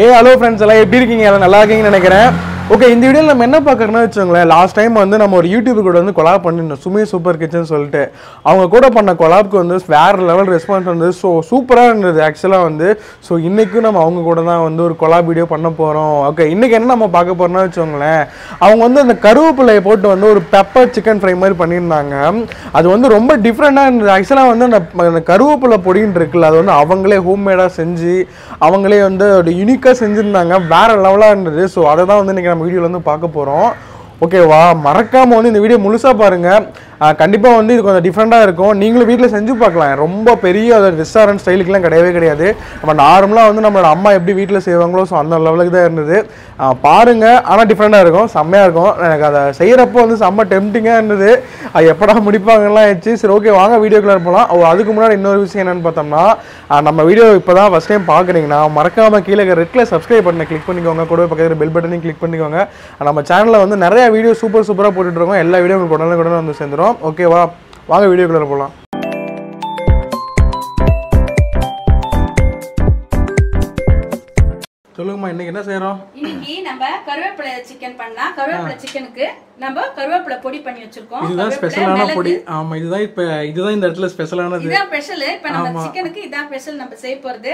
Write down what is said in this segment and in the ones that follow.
Hello friends எல்லாம் எப்படி இருக்கீங்க? எல்லாம் நல்லா இருக்கீங்கன்னு நினைக்கிறேன். ஓகே, இந்த வீடியோவில் நம்ம என்ன பார்க்குறோம்னா வச்சுக்கோங்களேன், லாஸ்ட் டைம் வந்து நம்ம ஒரு யூடியூப் கூட வந்து கொலாப் பண்ணிருந்தோம், சுமி சூப்பர் கிச்சன் சொல்லிட்டு. அவங்க கூட பண்ண கொலாப்க்கு வந்து வேறு லெவல் ரெஸ்பான்ஸ் வந்து சூப்பராக இருந்தது ஆக்சுவலாக வந்து. ஸோ இன்றைக்கும் நம்ம அவங்க கூட தான் வந்து ஒரு கொலாப் வீடியோ பண்ண போகிறோம். ஓகே, இன்றைக்கி என்ன நம்ம பார்க்க போகிறோம்னா வச்சுக்கோங்களேன், அவங்க வந்து அந்த கருவேப்பிலையை போட்டு வந்து ஒரு பெப்பர் சிக்கன் ஃப்ரை மாதிரி பண்ணியிருந்தாங்க. அது வந்து ரொம்ப டிஃப்ரெண்ட்டாக இருந்தது. ஆக்சுவலாக வந்து அந்த கருவேப்பிலை பொடின்னு இருக்குல்ல, அது வந்து அவங்களே ஹோம்மேடாக செஞ்சு அவங்களே வந்து ஒரு யூனிக்காக செஞ்சுருந்தாங்க, வேறு லெவலாக இருந்தது. ஸோ அதை தான் வந்து இன்றைக்கி நம்ம வீடியோவில் வந்து பார்க்க போகிறோம். ஓகேவா, மறக்காமல் வந்து இந்த வீடியோ முழுசாக பாருங்கள். கண்டிப்பாக வந்து இது கொஞ்சம் டிஃப்ரெண்ட்டாக இருக்கும். நீங்களும் வீட்டில் செஞ்சு பார்க்கலாம். ரொம்ப பெரிய ரெஸ்டாரண்ட் ஸ்டைலுக்குலாம் கிடையவே கிடையாது. நம்ம நார்மலாக வந்து நம்மளோட அம்மா எப்படி வீட்டில் செய்வாங்களோ ஸோ அந்த லெவலுக்கு தான் இருந்தது. பாருங்கள், ஆனால் டிஃப்ரெண்ட்டாக இருக்கும், செம்மையாக இருக்கும். எனக்கு அதை செய்கிறப்போ வந்து செம்ம டெம்டிங்காக இருந்தது. அது எப்படா முடிப்பாங்கலாம் ஆயிடுச்சு. சரி, ஓகே, வாங்க வீடியோக்குள்ளே போகலாம். அதுக்கு முன்னாடி இன்னொரு விஷயம் என்னென்னு பார்த்தோம்னா, நம்ம வீடியோ இப்போ தான் ஃபஸ்ட் டைம் பார்க்குறீங்கன்னா மறக்காமல் கீழே ரெட்டில் சப்ஸ்கிரைப் பட்டனை கிளிக் பண்ணிக்கோங்க, கூட பக்கத்தில் பெல் பட்டனையும் கிளிக் பண்ணிக்கோங்க. நம்ம சேனலில் வந்து நிறைய வீடியோ சூப்பராக போட்டுட்ருக்கோம். எல்லா வீடியோ உங்களுக்கு உடனே வந்து சேர்ந்துடும். ஓகேவா, வாங்க வீடியோக்குள்ள போகலாம். சொல்லுங்கம்மா, இன்னைக்கு என்ன செய்யறோம்? இன்னைக்கு நம்ம கருவேப்பிலை சிக்கன் பண்ணலாம். கருவேப்பிலை சிக்கனுக்கு நம்ம கருவேப்பிலை பொடி பண்ணி வச்சிருக்கோம். இதுதான் ஸ்பெஷலான பொடி. ஆமா, இதுதான் இந்த இடத்துல ஸ்பெஷலானது. இதுதான் ஸ்பெஷல். இப்ப நம்ம சிக்கனுக்கு இதான் ஸ்பெஷல் நம்ம செய்ய போறது.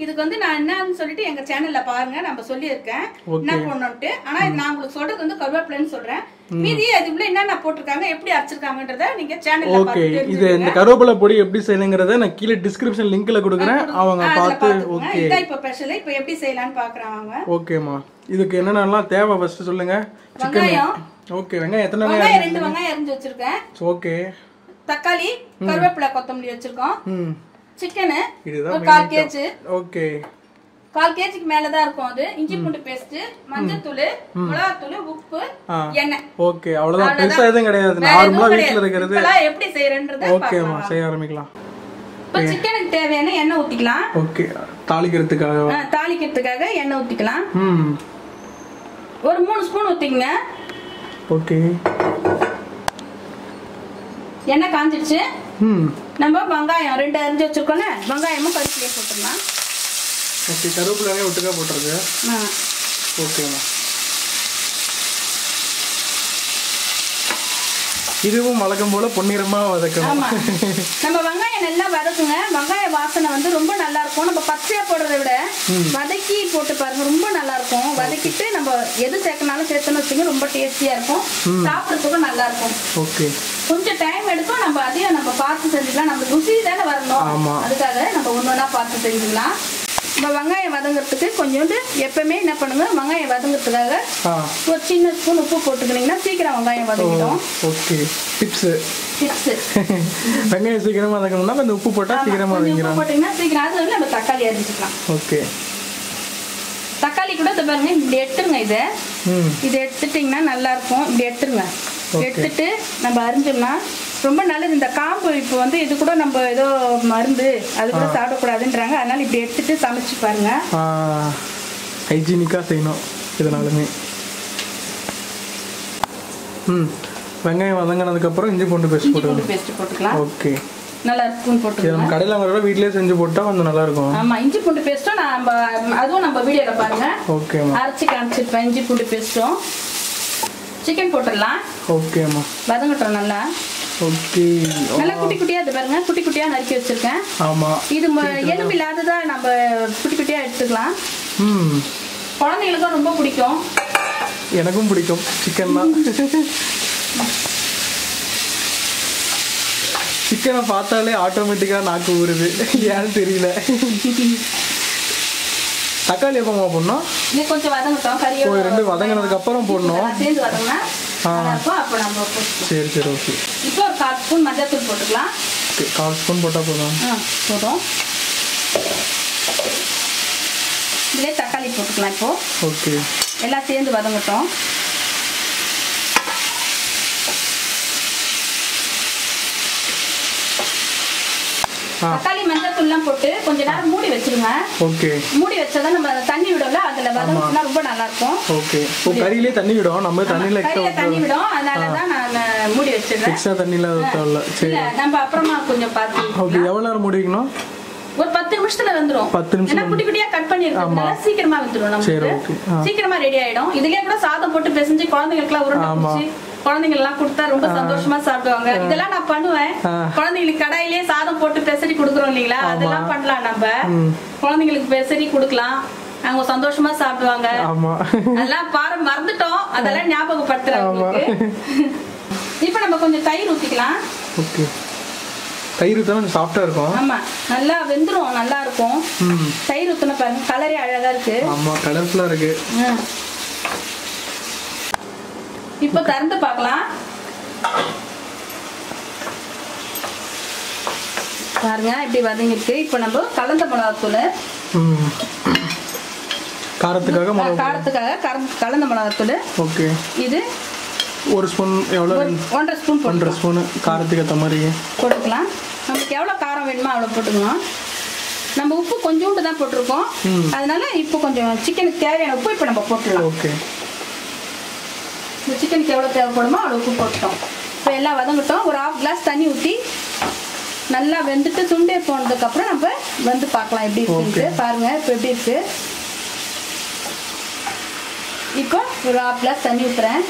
இதுக்கு வந்து நான் என்னன்னு சொல்லிட்டு எங்க சேனல்ல பாருங்க, நம்ம சொல்லி இருக்கேன் என்ன பண்ணணும்ட்டு. ஆனா நான் உங்களுக்கு சொல்றது வந்து கருவேப்பிலைன்னு சொல்றேன். மீதி அதுக்குள்ள என்னென்ன போட்டிருக்காங்க, எப்படி அரைச்சிருக்காங்கன்றத நீங்க சேனல்ல பாருங்க. இது இந்த கருவேப்பிலை பொடி எப்படி செய்யணும்ங்கறத நான் கீழே டிஸ்கிரிப்ஷன் லிங்க்ல கொடுக்குறேன், அவங்க பார்த்து. ஓகே, இதான் இப்ப ஸ்பெஷல். இப்ப எப்படி செய்யலாம்னு பாக்குறாங்க. ஓகேமா, இதுக்கு என்னென்னலாம் தேவை ஃபர்ஸ்ட் சொல்லுங்க. வெங்காயம். ஓகே, வெங்காயம் எத்தனை வெங்காயம்? 2 வெங்காயம் அரிஞ்சு வச்சிருக்கேன். ஓகே, தக்காளி, கருவேப்பிலை, கொத்தமல்லி வச்சிருக்கோம். சிக்கன் ஒரு 1/4 kg. ஓகே, 1/4 kgக்கு மேல தான் இருக்கும். அது இஞ்சி பூண்டு பேஸ்ட், மஞ்சள் தூள், மிளகாய் தூள், உப்பு, எண்ணெய். ஓகே, அவ்வளவுதான். பெருசா எதுவும் கிடையாது, நார்மலா வீட்ல இருக்கிறது. இப்பலாம் எப்படி செய்யறன்றத பார்க்கலாம். ஓகேமா, செய்ய ஆரம்பிக்கலாம். இப்போ சிக்கனுக்கு தேவையான எண்ணெய் ஊத்திக்கலாம். ஓகே, தாளிக்கிறதுக்காக எண்ணெய் ஊத்திக்கலாம். ஒரு 3 ஸ்பூன் ஊத்திக்கங்க. ஓகே, எண்ணெய் காஞ்சிடுச்சு. நம்ம வெங்காயம் 2 அரிஞ்சு வச்சிருக்கோம்ல, வெங்காயமும் கருவேப்பிலையும் போட்டுடலாம். ஓகே, கருவேப்பிலையே ஒட்டுக்கா போட்டுருங்க. ஓகேமா, இதுவும் வழக்கம் போல பொன்னிறமா வதக்கணும். நம்ம வெங்காயம் நல்லா வதக்குங்க. வெங்காய வாசனை வந்து ரொம்ப நல்லா இருக்கும். நம்ம பச்சையா போடுறதை விட வதக்கி போட்டு பாருங்க, ரொம்ப நல்லா இருக்கும். வதக்கிட்டு நம்ம எது சேர்க்கனாலும் சேர்த்தோன்னு வச்சுங்க, ரொம்ப டேஸ்டியா இருக்கும், சாப்பிட்றதுக்கும் நல்லா இருக்கும். ஓகே, கொஞ்சம் டைம் எடுக்கும். நம்ம அதையும் நம்ம பார்த்து செஞ்சுக்கலாம். நம்ம ருசி தானே வரணும், அதுக்காக நம்ம ஒன்னொன்னா பார்த்து செஞ்சுக்கலாம். நம்ம வெங்காயம் வதங்கிறதுக்கு கொஞ்சோண்டு எப்பவுமே என்ன பண்ணுங்க, வெங்காயம் வதங்கிறதுக்காக ஒரு சின்ன ஸ்பூன் உப்பு போட்டுக்கிட்டீங்கன்னா சீக்கிரம் வெங்காயம் வதங்கிடும். Okay, tips. வெங்காயம் சீக்கிரமா வதங்கணும்னா அந்த உப்பு போட்டா சீக்கிரமா வதங்கிடும். போட்டீங்கன்னா சீக்கிரம். அது நம்ம தக்காளி அரிஞ்சிக்கலாம். ஓகே, தக்காளி கூட இதை பாருங்க, இப்படி எடுத்துருங்க. இதை எடுத்துட்டீங்கன்னா நல்லா இருக்கும். இப்படி எடுத்துருங்க. எடுத்துட்டு நம்ம அரிஞ்சோம்னா ரொம்ப நல்லது. இந்த காம்பு இப்போ வந்து இது கூட நம்ம ஏதோ மருந்து அது கூட சாப்பிடக்கூடாதுன்றாங்க. அதனால இப்படி எடுத்துட்டு சமைச்சு பாருங்க. ஹைஜீனிக்கா செய்யணும் இதனாலுமே. வெங்காயம் வதங்கினதுக்கு அப்புறம் இஞ்சி பூண்டு பேஸ்ட் போட்டுக்கலாம். ஓகே, நல்லா ஸ்பூன் போட்டுக்கலாம். கடையில் வாங்குறத வீட்லயே செஞ்சு போட்டா கொஞ்சம் நல்லா இருக்கும். ஆமா, இஞ்சி பூண்டு பேஸ்ட்டும் அதுவும் நம்ம வீடியோல பாருங்க. ஓகே, அரைச்சி காமிச்சிருப்பேன். இஞ்சி பூண்டு பேஸ்ட்டும். சிக்கன் போட்டுடலாம். ஓகேம்மா, வதங்கட்டும் நல்லா. ஓகே, நல்லா குட்டி குட்டியா இது பாருங்க, குட்டி குட்டியா நறுக்கி வச்சிருக்கேன். ஆமா, இது எலும்பு இல்லாததா நம்ம குட்டி குட்டியா எடுத்துக்கலாம். குழந்தைங்களுக்கும் ரொம்ப பிடிக்கும். எனக்கும் பிடிக்கும் சிக்கன் தான். சிக்கனை பார்த்தாலே ஆட்டோமேட்டிக்கா நாக்கு ஊறுது, ஏன்னு தெரியல. தக்காளி எப்பமா போடணும்? இது கொஞ்சம் வதங்கட்டும். கறியோட 2 வதங்கினதுக்கு அப்புறம் போடணும். சேர்ந்து வதங்கினா அப்போ நம்ம சரி சரி, ஓகே. இப்போ ஒரு 1/4 ஸ்பூன் மஞ்சள் தூள் போட்டுக்கலாம். ஓகே, 1/4 ஸ்பூன் போட்டா போதும். போதும். இதுலேயே தக்காளி போட்டுக்கலாம். இப்போ ஓகே, எல்லாம் சேர்ந்து வதங்கட்டும். தக்காளி மஞ்சள் தூள்லாம் போட்டு கொஞ்ச நேரம் மூடி வச்சிருங்க. ஓகே, மூடி வச்சா நம்ம தண்ணி விடும்ல, அதுல வதங்கினா ரொம்ப நல்லா இருக்கும். ஓகே, கறியிலே தண்ணி விடும், நம்ம தண்ணில தண்ணி விடும், அதனால தான் நான் மூடி வச்சிருக்கேன். எக்ஸ்ட்ரா தண்ணில ஊத்தல. சரி, நம்ம அப்புறமா கொஞ்சம் பார்த்து. ஓகே, எவ்வளவு நேரம் மூடி வைக்கணும்? ஒரு 10 நிமிஷத்துல வந்துரும். 10 நிமிஷம். ஏன்னா குட்டி குட்டியா கட் பண்ணிருக்கனால சீக்கிரமா வந்துரும் நமக்கு. சீக்கிரமா ரெடி ஆயிடும். இதுலயே கூட சாதம் போட்டு பிசைஞ்சு குழந்தைகளுக்கு எல்லாம் உருண்டை பிடிச்சி குழந்தைங்க எல்லாம் கொடுத்தா ரொம்ப சந்தோஷமா சாப்பிடுவாங்க. இதெல்லாம் நான் பண்ணுவேன். குழந்தைங்களுக்கு கடாயிலேயே சாதம் போட்டு பெசரி கொடுக்குறோம் இல்லீங்களா, அதெல்லாம் பண்ணலாம். நம்ம குழந்தைங்களுக்கு பெசரி கொடுக்கலாம், அவங்க சந்தோஷமா சாப்பிடுவாங்க. அதெல்லாம் மறந்துட்டோம், அதெல்லாம் ஞாபகப்படுத்துறாங்க. இப்ப நம்ம கொஞ்சம் தயிர் ஊத்திக்கலாம். தயிர் ஊத்தா கொஞ்சம் சாஃப்ட்டா இருக்கும். ஆமா, நல்லா வெந்துரும், நல்லா இருக்கும். தயிர் ஊத்துன பாருங்க, கலரே அழகா இருக்கு. ஆமா, கலர்ஃபுல்லா இருக்கு. இப்போ திறந்து பார்க்கலாம். பாருங்க இப்படி வதங்கிருக்கு. இப்போ நம்ம கலந்த மிளகாத்தூள், காரத்துக்காக கலந்த மிளகாத்தூள். ஓகே, இது ஒரு ஸ்பூன், எவ்வளோ? 1.5 ஸ்பூன். 1.5 ஸ்பூன் காரத்துக்கு ஏற்ற மாதிரி போட்டுக்கலாம். நமக்கு எவ்வளோ காரம் வேணுமோ அவ்வளோ போட்டுக்கலாம். நம்ம உப்பு கொஞ்சோண்டு தான் போட்டிருக்கோம், அதனால இப்போ கொஞ்சம் சிக்கனுக்கு தேவையான உப்பு இப்போ நம்ம போட்டுக்கலாம். ஓகே, இந்த சிக்கனுக்கு எவ்வளோ தேவைப்படுமோ அவ்வளோ உப்பு போட்டோம். இப்போ எல்லாம் வதங்கிட்டோம். ஒரு 1/2 கிளாஸ் தண்ணி ஊற்றி நல்லா வெந்துட்டு சுண்டே போனதுக்கப்புறம் நம்ம வந்து பார்க்கலாம் எப்படி இருக்குன்ட்டு. பாருங்க இப்போ எப்படி இருக்கு. இப்போ ஒரு 1/2 கிளாஸ் தண்ணி ஊற்றுறேன்.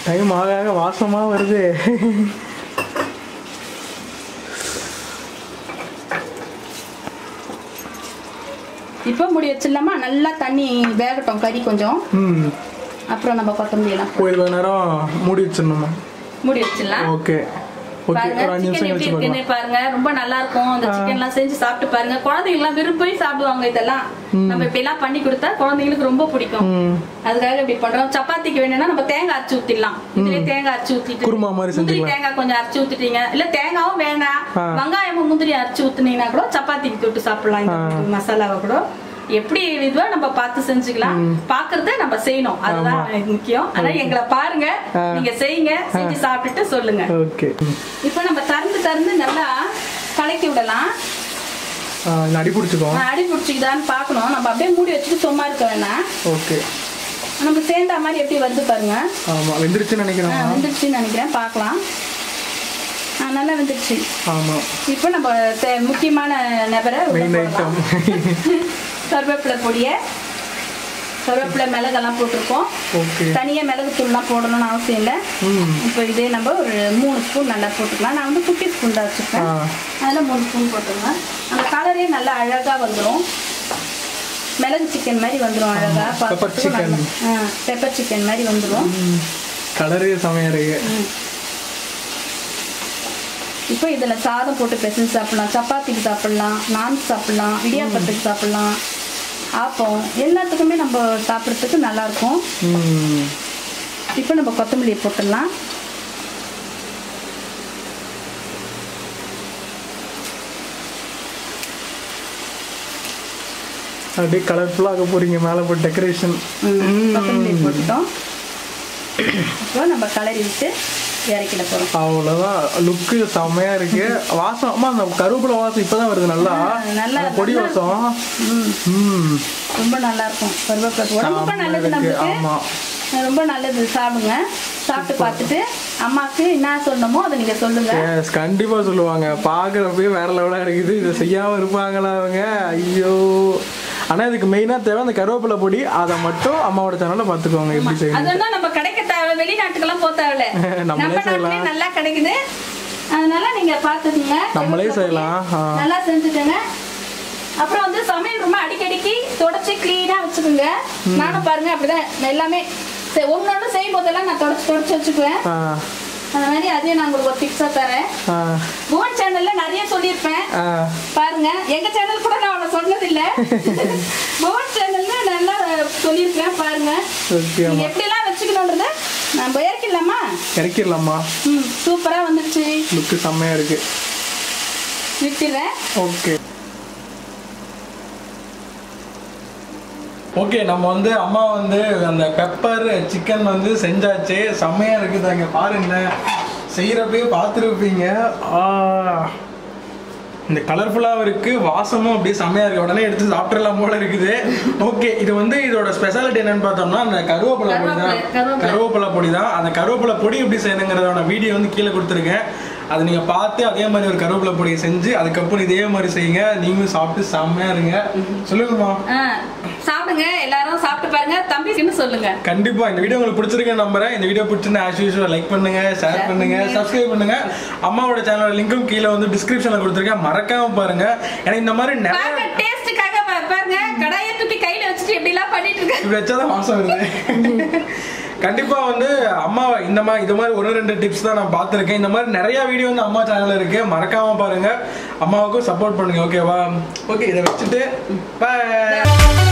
டைம் ஆக வாசமா வருது. இப்போ முடி வச்சிடலாமா? நல்லா தண்ணி வேகட்டும், கறி கொஞ்சம். அப்புறம் நம்ம கொத்தமல்லி எல்லாம் கொஞ்ச நேரம் மூடி வச்சிடணுமா? மூடி வச்சிடலாம். ஓகே. பாருங்க ரொம்ப நல்லா இருக்கும். அந்த சிக்கன் எல்லாம் செஞ்சு சாப்பிட்டு பாருங்க. குழந்தைங்க எல்லாம் விரும்பி சாப்பிடுவாங்க. இதெல்லாம் நம்ம இப்ப எல்லாம் பண்ணி கொடுத்தா குழந்தைங்களுக்கு ரொம்ப பிடிக்கும். அதுக்காக இப்படி பண்றோம். சப்பாத்திக்கு வேணும்னா நம்ம தேங்காய் அரைச்சு ஊத்திடலாம். இதுலயே தேங்காய் அரைச்சு ஊத்திட்டு குருமா மாதிரி முந்திரி தேங்காய் கொஞ்சம் அரைச்சு ஊத்திட்டீங்க, இல்ல தேங்காவும் வேணாம் வெங்காயமும் முந்திரி அரைச்சு ஊத்துனீங்கன்னா கூட சப்பாத்திக்கு தொட்டு சாப்பிடலாம். இந்த மசாலாவை கூட எப்படி இதுவா நம்ம பார்த்து செஞ்சுக்கலாம். பாக்குறத நம்ம செய்யணும், அதுதான் முக்கியம். ஆனா எங்களை பாருங்க, நீங்க செய்யுங்க, செஞ்சு சாப்பிட்டுட்டு சொல்லுங்க. இப்ப நம்ம திறந்து நல்லா கலக்கி விடலாம். அடி பிடிச்சிக்குதான்னு பாக்கணும். நம்ம அப்படியே மூடி வச்சுட்டு சும்மா இருக்க வேணாம். நம்ம சேர்ந்த மாதிரி எப்படி வந்து பாருங்க. வெந்துருச்சுன்னு நினைக்கிறேன். பாக்கலாம். நல்லா வெந்துருச்சு. இப்போ நம்ம முக்கியமான நபரை கருவேப்பிலை பொடியை, கருவேப்பிலை மிளகெல்லாம் போட்டிருக்கோம். தனியா மிளகு தூள்லாம் போடணும்னு அவசியம் இல்லை. இப்போ இதே நம்ம ஒரு 3 ஸ்பூன் நல்லா போட்டுக்கலாம். நான் வந்து குட்டி ஸ்பூன் தான் வச்சுருக்கேன், அதில் 3 ஸ்பூன் போட்டுருங்க. அந்த கலரே நல்லா அழகா வந்துடும். மிளகு சிக்கன் மாதிரி வந்துடும் அழகா. பெப்பர் சிக்கன் மாதிரி வந்துடும். கலரே செமையா இருக்கு. இப்போ இதில் சாதம் போட்டு பிசைஞ்சு சாப்பிடலாம், சப்பாத்திக்கு சாப்பிடலாம், நான் சாப்பிடலாம், இடியாப்பத்துக்கு சாப்பிடலாம், ஆப்பம் எல்லாத்துக்குமே நம்ம சாப்பிட்றதுக்கு நல்லாயிருக்கும். இப்போ நம்ம கொத்தமல்லியை போட்டுடலாம். அப்படியே கலர்ஃபுல்லாக போறீங்க மேலே போட்டு டெக்கரேஷன். கொத்தமல்லியை போட்டுட்டோம். இப்போ நம்ம கலரி விட்டு இறக்கிட போறோம். அவ்வளவுதான். லுக்கு செம்மையா இருக்கு. வாசம், அம்மா அந்த கருவேப்பிலை வாசம் இப்பதான் வருது. நல்லா பொடி வாசம். ரொம்ப நல்லா இருக்கும். கருவேப்பிலை ரொம்ப நல்லது நமக்கு. ரொம்ப நல்லது. சாப்பிடுங்க. சாப்பிட்டு பார்த்துட்டு அம்மாக்கு என்ன சொல்லணுமோ அதை நீங்க சொல்லுங்க. கண்டிப்பா சொல்லுவாங்க. பாக்குறப்பயே வேற லெவலா இருக்குது. இதை செய்யாம இருப்பாங்களா அவங்க? ஐயோ. ஆனா இதுக்கு மெயினா தேவை அந்த கருவேப்பிலை பொடி. அதை மட்டும் அம்மாவோட சேனல்ல பாத்துக்கோங்க எப்படி செய்யணும். அதெல்லாம் நம்ம கிடைக்க தேவை, வெளிநாட்டுக்கெல்லாம் போக தேவையில்ல, நம்ம நாட்டிலே நல்லா கிடைக்குது. அதனால நீங்க பாத்துக்கோங்க, நம்மளே செய்யலாம். நல்லா செஞ்சுக்கோங்க. அப்புறம் வந்து சமையல் ரொம்ப அடிக்கடிக்கு தொடச்சி கிளீனா வச்சுக்கோங்க. நானும் பாருங்க அப்படிதான் எல்லாமே ஒன்னொன்னு செய்யும் போதெல்லாம் நான் தொடச்சு வச்சுக்குவேன். அந்த மாதிரி அதையும் நான் உங்களுக்கு ஒரு டிப்ஸா தரேன். புவன் சேனல்ல நிறைய சொல்லியிருப்பேன் பாருங்க. எங்க சேனல் கூட நான் அவனை சொன்னதில்லை. புவன் சேனல்ல நல்லா சொல்லியிருக்கேன் பாருங்க. நீங்க எப்படி எல்லாம் வச்சுக்கணும்ன்றத நம்ம இறக்கிடலாமா? சூப்பரா வந்துருச்சு. லுக்கு செம்மையா இருக்கு. நிறுத்திடுறேன். ஓகே, நம்ம வந்து அம்மா வந்து அந்த பெப்பர் சிக்கன் வந்து செஞ்சாச்சு. செம்மையா இருக்குதாங்க. பாருங்க, செய்யறப்பயே பார்த்துருப்பீங்க. இந்த கலர்ஃபுல்லாகவும் இருக்கு, வாசமும் அப்படியே செம்மையா இருக்கு. உடனே எடுத்து சாப்பிட்றலாம் போல இருக்குது. ஓகே, இது வந்து இதோட ஸ்பெஷாலிட்டி என்னன்னு பார்த்தோம்னா அந்த கருவேப்பிலை பொடி தான். அந்த கருவேப்பிலை பொடி எப்படி செய்யணுங்கிறதோட வீடியோ வந்து கீழே கொடுத்துருக்கேன். அதை நீங்கள் பார்த்து அதே மாதிரி ஒரு கருவேப்பிலை பொடியை செஞ்சு அதுக்கப்புறம் இதே மாதிரி செய்யுங்க. நீங்களும் சாப்பிட்டு செம்மையா இருங்க. சொல்லுங்கம்மா. சாப்பிடுங்க, எல்லாரும் சாப்பிட்டு பாருங்க, தம்பிக்குன்னு சொல்லுங்க. கண்டிப்பா இந்த வீடியோ உங்களுக்கு பிடிச்சிருக்கேன் நம்புறேன். இந்த வீடியோ பிடிச்சிருந்தா ஆஸ் யூசுவல் லைக் பண்ணுங்க, ஷேர் பண்ணுங்க, சப்ஸ்கிரைப் பண்ணுங்க. அம்மாவோட சேனல் லிங்க்கும் கீழே வந்து டிஸ்கிரிப்ஷன்ல கொடுத்துருக்கேன், மறக்காம பாருங்க. ஏன்னா இந்த மாதிரி நிறைய டேஸ்டுக்காக பாருங்க, கடாயை தூக்கி கையில வச்சுட்டு எப்படி எல்லாம் பண்ணிட்டு இருக்க, இப்படி வச்சாதான் மாசம் வருது. கண்டிப்பா வந்து அம்மா இந்த மாதிரி இது மாதிரி 1-2 டிப்ஸ் தான் நான் பார்த்துருக்கேன். இந்த மாதிரி நிறைய வீடியோ வந்து அம்மா சேனல்ல இருக்கு, மறக்காம பாருங்க. அம்மாவுக்கும் சப்போர்ட் பண்ணுங்க. ஓகேவா? ஓகே, இதை வச்சுட்டு பாய்.